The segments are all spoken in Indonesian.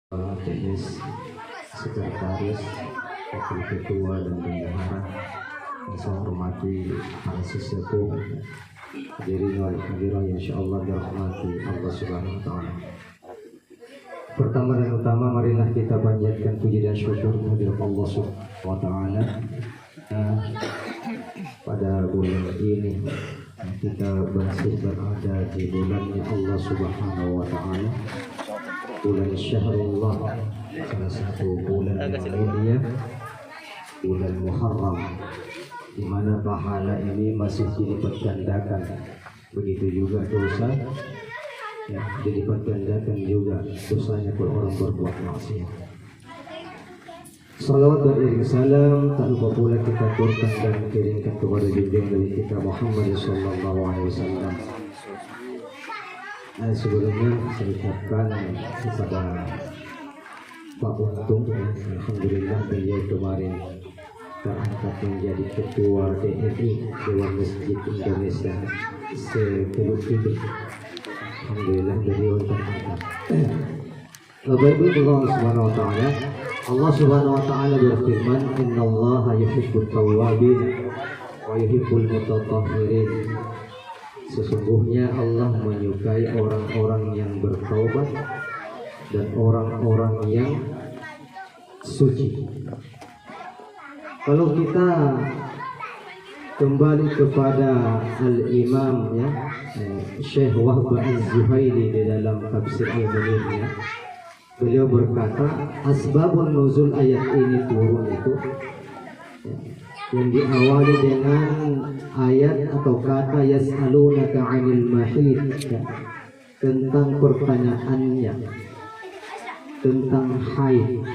Teknis, sekretaris, wakil ketua dan bendahara yang saya hormati para sesepuh hadirin yang insyaallah dirahmati Allah Subhanahu wa taala. Pertama dan utama, marilah kita panjatkan puji dan syukur kepada Allah Subhanahu wa taala. Pada bulan ini kita masih berada di bulannya Allah Subhanahu wa taala, bulan Syahrullah, salah satu bulan yang mulia, bulan Muharram, di mana pahala ini masih dilipat gandakan. Begitu juga dosa, ya, dilipat gandakan juga dosanya kalau orang berbuat maksiat. Salawat dan iring salam tak lupa pula kita turunkan dan kirimkan kepada junjungan Nabi kita Muhammad sallallahu alaihi wasallam. Sebelumnya saya ucapkan kepada Pak Untung, alhamdulillah beliau kemarin terangkat menjadi ketua DMI, Dewan Masjid Indonesia se-Teluk Bintang. Alhamdulillah beliau terangkat. Bapak-ibu Allah Subhanahu wa taala, Allah Subhanahu wa taala berfirman, "Innallaha yuhibbut tawwabin wa yuhibbul mutatahhirin." Sesungguhnya Allah menyukai orang-orang yang bertaubat dan orang-orang yang suci. Kalau kita kembali kepada Al-Imam, ya, Syekh Wahb Az-Zuhaili di dalam tafsir Al-Munirnya, beliau berkata, asbabun nuzul ayat ini turun itu, ya, yang diawali dengan ayat atau kata yas'alunaka 'anil mahid, ya, tentang pertanyaannya tentang haid.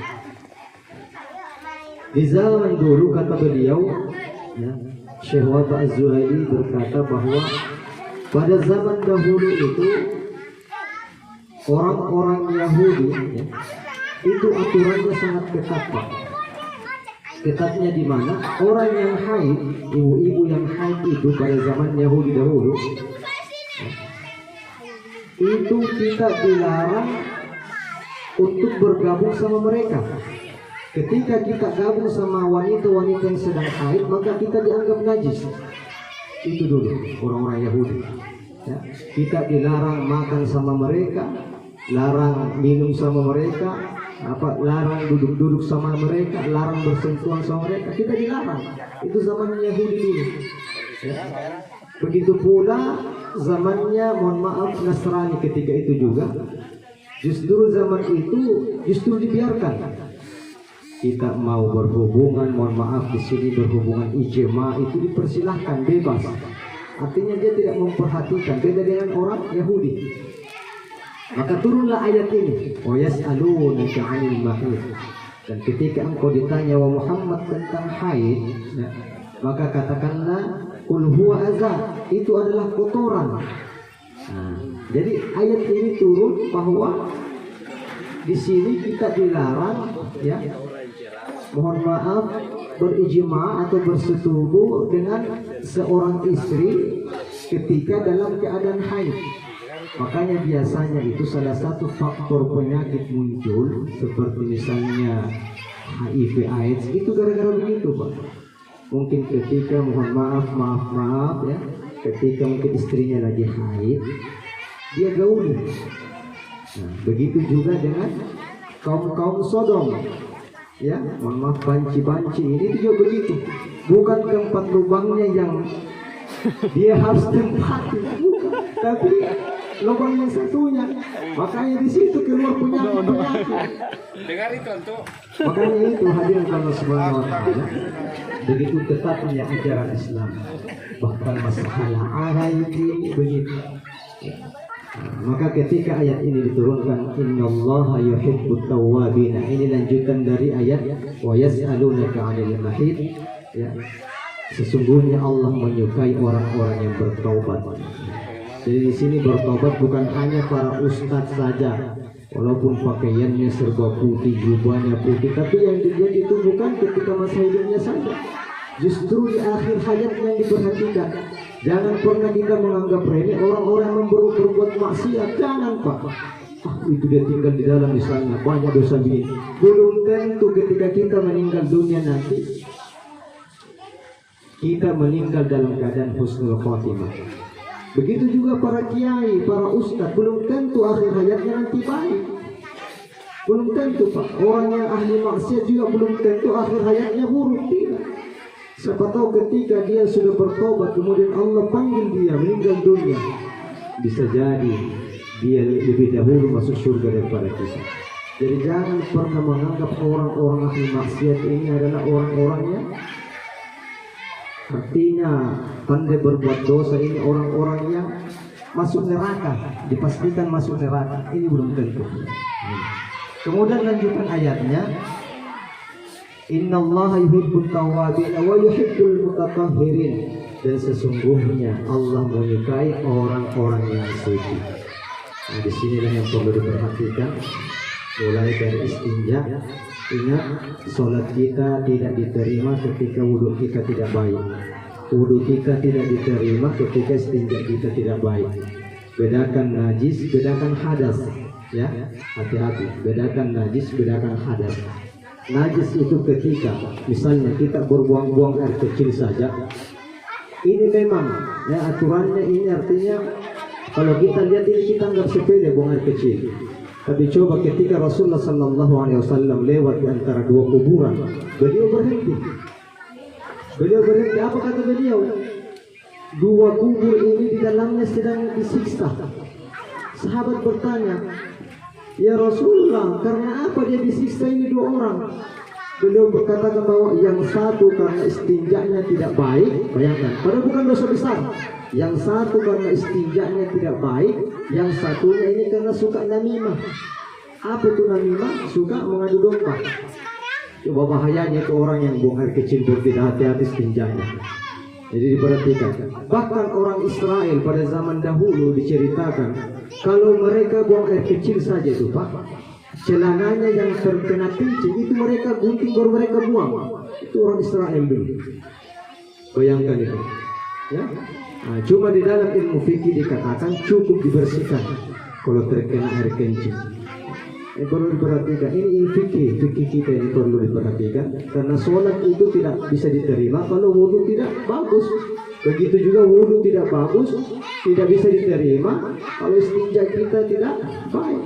Di zaman dulu, kata beliau, ya, Syekh Wahb Az-Zuhaili berkata bahwa pada zaman dahulu itu orang-orang Yahudi, ya, itu aturannya sangat ketat, Pak. Ketatnya di mana? Orang yang haid, ibu-ibu yang haid itu pada zaman Yahudi dahulu, ya, itu kita dilarang untuk bergabung sama mereka. Ketika kita gabung sama wanita-wanita yang sedang haid, maka kita dianggap najis. Itu dulu orang-orang Yahudi, ya. Kita dilarang makan sama mereka, larang minum sama mereka, larang duduk-duduk sama mereka, larang bersentuhan sama mereka. Kita dilarang. Itu zaman Yahudi dulu, ya. Begitu pula zamannya, mohon maaf, Nasrani ketika itu juga. Justru zaman itu justru dibiarkan. Kita mau berhubungan, mohon maaf, di sini berhubungan ijma itu dipersilahkan, bebas. Artinya dia tidak memperhatikan, beda dengan orang Yahudi. Maka turunlah ayat ini, wa yas'alunaka 'anil mahid. Dan ketika engkau ditanya wa Muhammad tentang haid, ya, maka katakanlah qul huwa adza, itu adalah kotoran. Nah, jadi ayat ini turun bahwa di sini kita dilarang, ya, mohon maaf, berijma atau bersetubuh dengan seorang istri ketika dalam keadaan haid. Makanya biasanya itu salah satu faktor penyakit muncul seperti misalnya HIV AIDS itu gara-gara begitu, Pak. Mungkin ketika mohon maaf ya, ketika mungkin istrinya lagi haid, dia gauli. Nah, begitu juga dengan kaum Sodom, ya, mohon maaf, banci-banci ini juga begitu. Bukan tempat lubangnya yang dia harus tempati, bukan, tapi lubang yang satunya. Makanya di situ keluar penyakit. Dengar itu untuk. Makanya itu hadirin Allah Subhanahu wa taala, begitu ketatnya ajaran Islam. Bahkan masalah haid ini begitu. Maka ketika ayat ini diturunkan, innallaha yuhibbut tawwabin, ini lanjutan dari ayat wa yas'alunaka 'anil mahid, ya. Sesungguhnya Allah menyukai orang-orang yang bertaubat. Jadi di sini bertobat bukan hanya para ustadz saja, walaupun pakaiannya serba putih, jubahnya putih, tapi yang dilihat itu bukan ketika masa hidupnya saja. Justru di akhir hayat yang diperhatikan. Jangan pernah kita menganggap remeh orang-orang yang berbuat maksiat. Jangan, Pak. itu dia tinggal di dalam misalnya banyak dosa begini. Belum tentu ketika kita meninggal dunia nanti kita meninggal dalam keadaan husnul khotimah. Begitu juga para kiai, para ustadz, belum tentu akhir hayatnya nanti baik. Belum tentu Pak. Orang yang ahli maksiat juga belum tentu akhir hayatnya buruk. Tidak. Siapa tahu ketika dia sudah bertobat kemudian Allah panggil dia meninggal dunia, bisa jadi dia lebih dahulu masuk surga daripada kita. Jadi jangan pernah menganggap orang-orang ahli maksiat ini adalah orang-orangnya artinya pandai berbuat dosa, ini orang-orang yang masuk neraka, dipastikan masuk neraka. Ini belum tentu. Kemudian lanjutan ayatnya, Innallaha yuhibbut tawwabin wa yuhibbul mutatahhirin, dan sesungguhnya Allah menyukai orang-orang yang suci. Nah, di sinilah yang perlu diperhatikan, mulai dari istinja. Ingat, sholat kita tidak diterima ketika wudhu kita tidak baik. Wudhu kita tidak diterima ketika istinja kita tidak baik. Bedakan najis, bedakan hadas. Ya, hati-hati. Bedakan najis, bedakan hadas. Najis itu ketika misalnya kita berbuang-buang air kecil saja. Ini memang ya aturannya, ini artinya kalau kita lihat ini kita anggap sepele buang air kecil. Tapi coba ketika Rasulullah SAW lewat di antara dua kuburan, beliau berhenti. Apa kata beliau? Dua kubur ini di dalamnya sedang disiksa. Sahabat bertanya, ya Rasulullah, karena apa dia disiksa ini dua orang? Beliau berkatakan bahwa yang satu karena istinjanya tidak baik, bayangkan, padahal bukan dosa besar. Yang satu karena istinjanya tidak baik, yang satunya ini karena suka namimah. Apa itu namimah? Suka mengadu domba. Coba bahayanya itu orang yang buang air kecil tidak hati-hati istinjanya. Jadi diperhatikan. Bahkan orang Israel pada zaman dahulu diceritakan, kalau mereka buang air kecil saja itu Pak, celananya yang terkena pincing itu mereka gunting baru mereka buang. Itu orang Israel dulu. Bayangkan itu. Ya. Nah, cuma di dalam ilmu fikih dikatakan cukup dibersihkan kalau terkena air kencing. Ini perlu diperhatikan. Ini fikih kita ini perlu diperhatikan, karena sholat itu tidak bisa diterima kalau wudhu tidak bagus. Begitu juga wudhu tidak bagus, tidak bisa diterima kalau istinja kita tidak baik.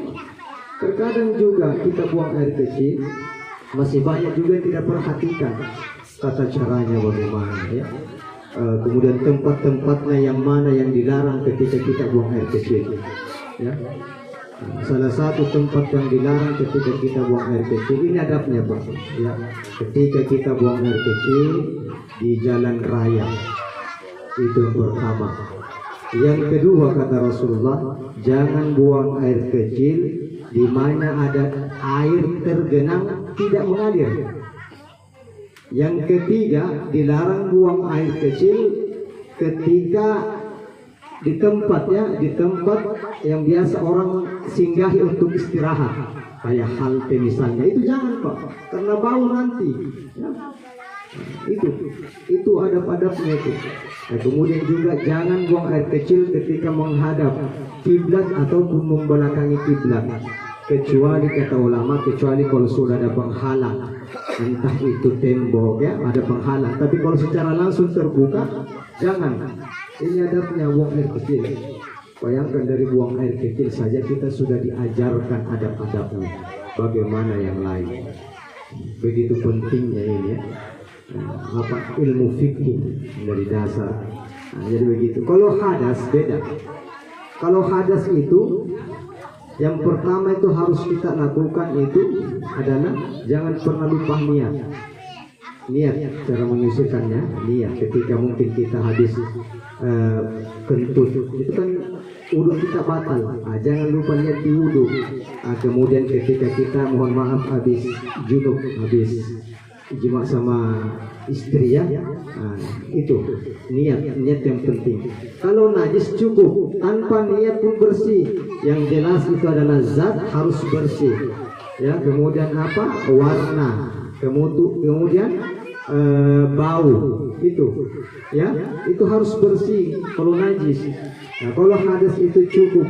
Terkadang juga kita buang air kecil, masih banyak juga yang tidak perhatikan tata caranya bagaimana ya. Kemudian tempat-tempatnya yang mana yang dilarang ketika kita buang air kecil ya. Salah satu tempat yang dilarang ketika kita buang air kecil, ini adabnya Pak ya, ketika kita buang air kecil di jalan raya, itu yang pertama. Yang kedua kata Rasulullah, jangan buang air kecil di mana ada air tergenang tidak mengalir. Yang ketiga, dilarang buang air kecil ketika di tempat yang biasa orang singgahi untuk istirahat, kayak halte misalnya, itu jangan Pak, karena bau nanti ya. Itu adab-adabnya itu. Nah, kemudian juga jangan buang air kecil ketika menghadap kiblat ataupun membelakangi kiblat, kecuali kata ulama, kecuali kalau sudah ada penghalang, entah itu tembok ya, ada penghalang. Tapi kalau secara langsung terbuka, jangan. Ini adabnya buang air kecil. Bayangkan dari buang air kecil saja kita sudah diajarkan adab-adabnya. Bagaimana yang lain? Begitu pentingnya ini ya. Apa ilmu fikih dari dasar. Nah, jadi begitu. Kalau hadas beda. Kalau hadas itu yang pertama itu harus kita lakukan itu adalah jangan pernah lupa niat. Niat cara menyucikannya, niat ketika mungkin kita habis kentut itu kan wudhu kita batal. Jangan lupa niat di wudhu. Kemudian ketika kita mohon maaf habis junub, habis jima sama istri ya, itu niat yang penting. Kalau najis cukup tanpa niat pun bersih. Yang jelas itu adalah zat harus bersih ya. Kemudian apa, warna, kemudian bau itu ya, itu harus bersih kalau najis. Nah, kalau hadas itu cukup.